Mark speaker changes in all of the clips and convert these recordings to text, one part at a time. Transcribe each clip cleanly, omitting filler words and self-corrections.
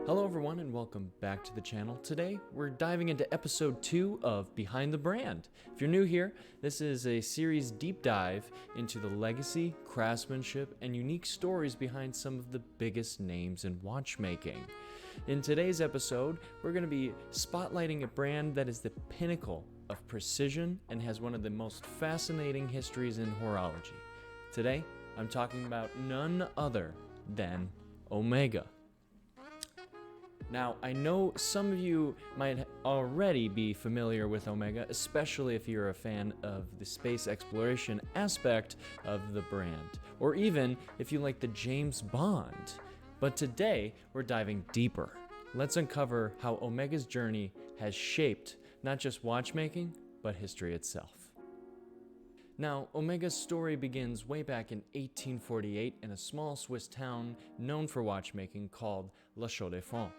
Speaker 1: Hello everyone and welcome back to the channel. Today we're diving into episode 2 of Behind the Brand. If you're new here, this is a series deep dive into the legacy, craftsmanship, and unique stories behind some of the biggest names in watchmaking. In today's episode, we're going to be spotlighting a brand that is the pinnacle of precision and has one of the most fascinating histories in horology. Today, I'm talking about none other than Omega. Now, I know some of you might already be familiar with Omega, especially if you're a fan of the space exploration aspect of the brand, or even if you like the James Bond. But today, we're diving deeper. Let's uncover how Omega's journey has shaped not just watchmaking, but history itself. Now, Omega's story begins way back in 1848 in a small Swiss town known for watchmaking called La Chaux-de-Fonds.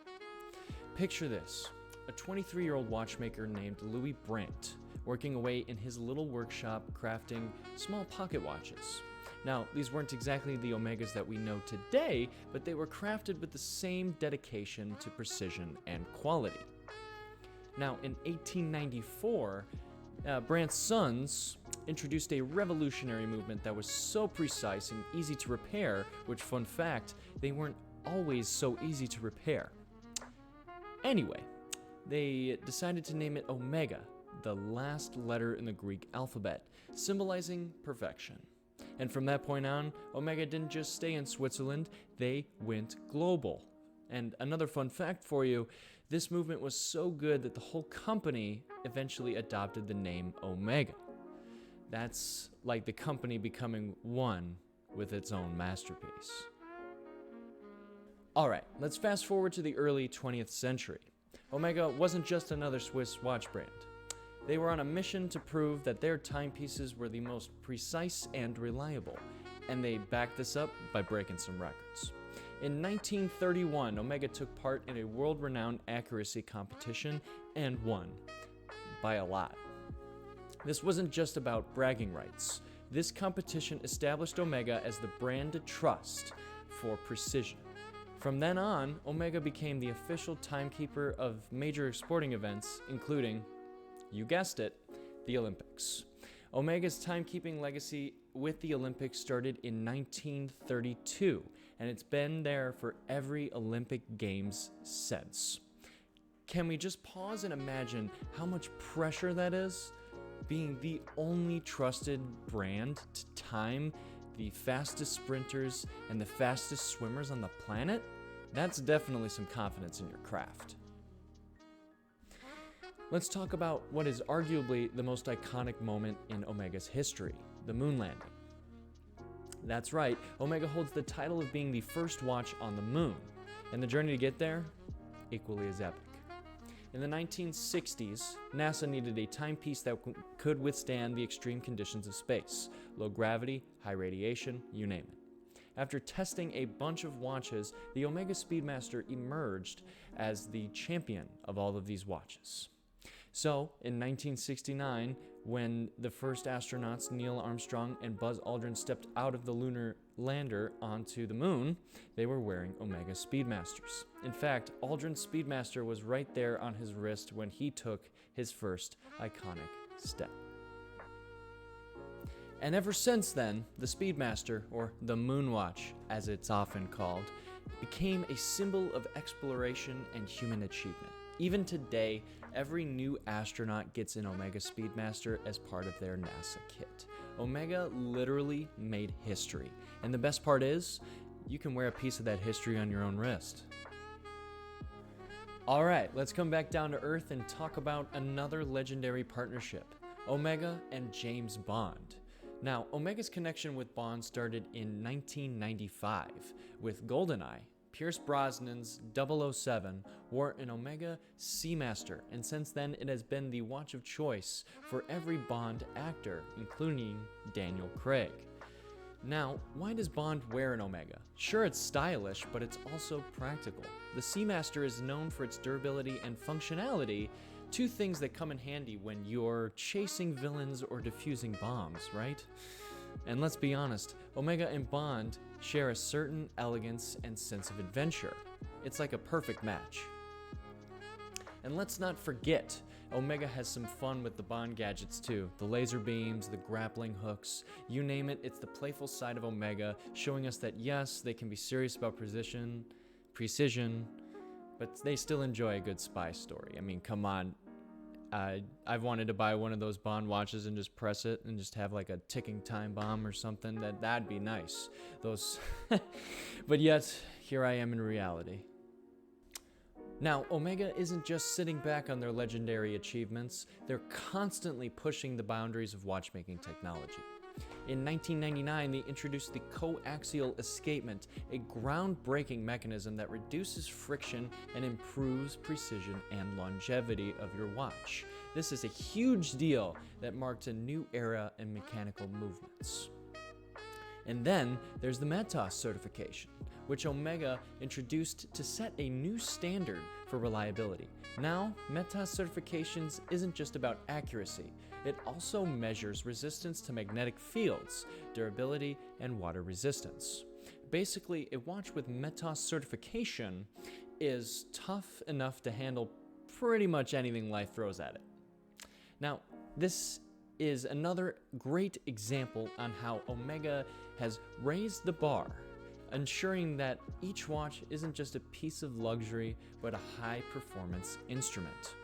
Speaker 1: Picture this, a 23-year-old watchmaker named Louis Brandt working away in his little workshop crafting small pocket watches. Now, these weren't exactly the Omegas that we know today, but they were crafted with the same dedication to precision and quality. Now, in 1894, Brandt's sons introduced a revolutionary movement that was so precise and easy to repair, which, fun fact, they weren't always so easy to repair. Anyway, they decided to name it Omega, the last letter in the Greek alphabet, symbolizing perfection. And from that point on, Omega didn't just stay in Switzerland, they went global. And another fun fact for you, this movement was so good that the whole company eventually adopted the name Omega. That's like the company becoming one with its own masterpiece. Alright, let's fast forward to the early 20th century. Omega wasn't just another Swiss watch brand. They were on a mission to prove that their timepieces were the most precise and reliable, and they backed this up by breaking some records. In 1931, Omega took part in a world-renowned accuracy competition and won, by a lot. This wasn't just about bragging rights. This competition established Omega as the brand to trust for precision. From then on, Omega became the official timekeeper of major sporting events, including, you guessed it, the Olympics. Omega's timekeeping legacy with the Olympics started in 1932, and it's been there for every Olympic Games since. Can we just pause and imagine how much pressure that is? Being the only trusted brand to time the fastest sprinters and the fastest swimmers on the planet? That's definitely some confidence in your craft. Let's talk about what is arguably the most iconic moment in Omega's history, the moon landing. That's right, Omega holds the title of being the first watch on the moon, and the journey to get there, equally as epic. In the 1960s, NASA needed a timepiece that could withstand the extreme conditions of space, low gravity, high radiation, you name it. After testing a bunch of watches, the Omega Speedmaster emerged as the champion of all of these watches. So, in 1969, when the first astronauts Neil Armstrong and Buzz Aldrin stepped out of the lunar lander onto the moon, they were wearing Omega Speedmasters. In fact, Aldrin's Speedmaster was right there on his wrist when he took his first iconic step. And ever since then, the Speedmaster, or the Moonwatch as it's often called, became a symbol of exploration and human achievement. Even today, every new astronaut gets an Omega Speedmaster as part of their NASA kit. Omega literally made history. And the best part is, you can wear a piece of that history on your own wrist. Alright, let's come back down to earth and talk about another legendary partnership, Omega and James Bond. Now, Omega's connection with Bond started in 1995 with GoldenEye. Pierce Brosnan's 007 wore an Omega Seamaster, and since then it has been the watch of choice for every Bond actor, including Daniel Craig. Now, why does Bond wear an Omega? Sure, it's stylish, but it's also practical. The Seamaster is known for its durability and functionality, two things that come in handy when you're chasing villains or defusing bombs, right? And let's be honest, Omega and Bond share a certain elegance and sense of adventure. It's like a perfect match. And let's not forget, Omega has some fun with the Bond gadgets too. The laser beams, the grappling hooks, you name it, it's the playful side of Omega, showing us that yes, they can be serious about precision, but they still enjoy a good spy story. I mean, come on. I've wanted to buy one of those Bond watches and just press it and just have like a ticking time bomb or something. That'd be nice. But yet, here I am in reality. Now, Omega isn't just sitting back on their legendary achievements, they're constantly pushing the boundaries of watchmaking technology. In 1999, they introduced the coaxial escapement, a groundbreaking mechanism that reduces friction and improves precision and longevity of your watch. This is a huge deal that marked a new era in mechanical movements. And then there's the METOS certification, which Omega introduced to set a new standard for reliability. Now, METOS certifications isn't just about accuracy, it also measures resistance to magnetic fields, durability, and water resistance. Basically, a watch with METOS certification is tough enough to handle pretty much anything life throws at it. Now, this is another great example on how Omega has raised the bar, ensuring that each watch isn't just a piece of luxury, but a high-performance instrument.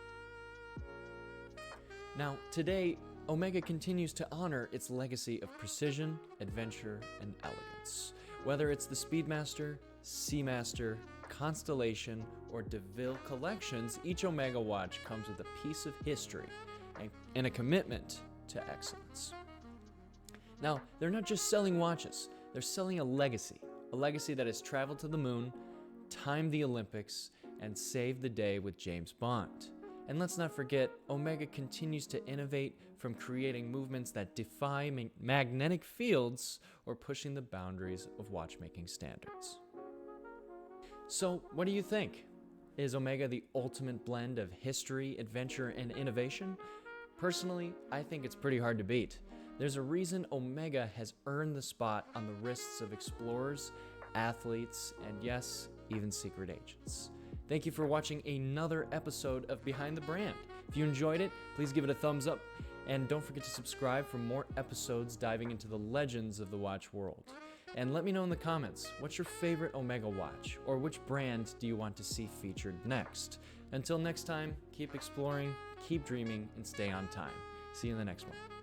Speaker 1: Now, today, Omega continues to honor its legacy of precision, adventure, and elegance. Whether it's the Speedmaster, Seamaster, Constellation, or DeVille collections, each Omega watch comes with a piece of history and a commitment to excellence. Now, they're not just selling watches, they're selling a legacy that has traveled to the moon, timed the Olympics, and saved the day with James Bond. And let's not forget, Omega continues to innovate, from creating movements that defy magnetic fields or pushing the boundaries of watchmaking standards. So, what do you think? Is Omega the ultimate blend of history, adventure, and innovation? Personally, I think it's pretty hard to beat. There's a reason Omega has earned the spot on the wrists of explorers, athletes, and yes, even secret agents. Thank you for watching another episode of Behind the Brand. If you enjoyed it, please give it a thumbs up, and don't forget to subscribe for more episodes diving into the legends of the watch world. And let me know in the comments, what's your favorite Omega watch, or which brand do you want to see featured next? Until next time, keep exploring, keep dreaming, and stay on time. See you in the next one.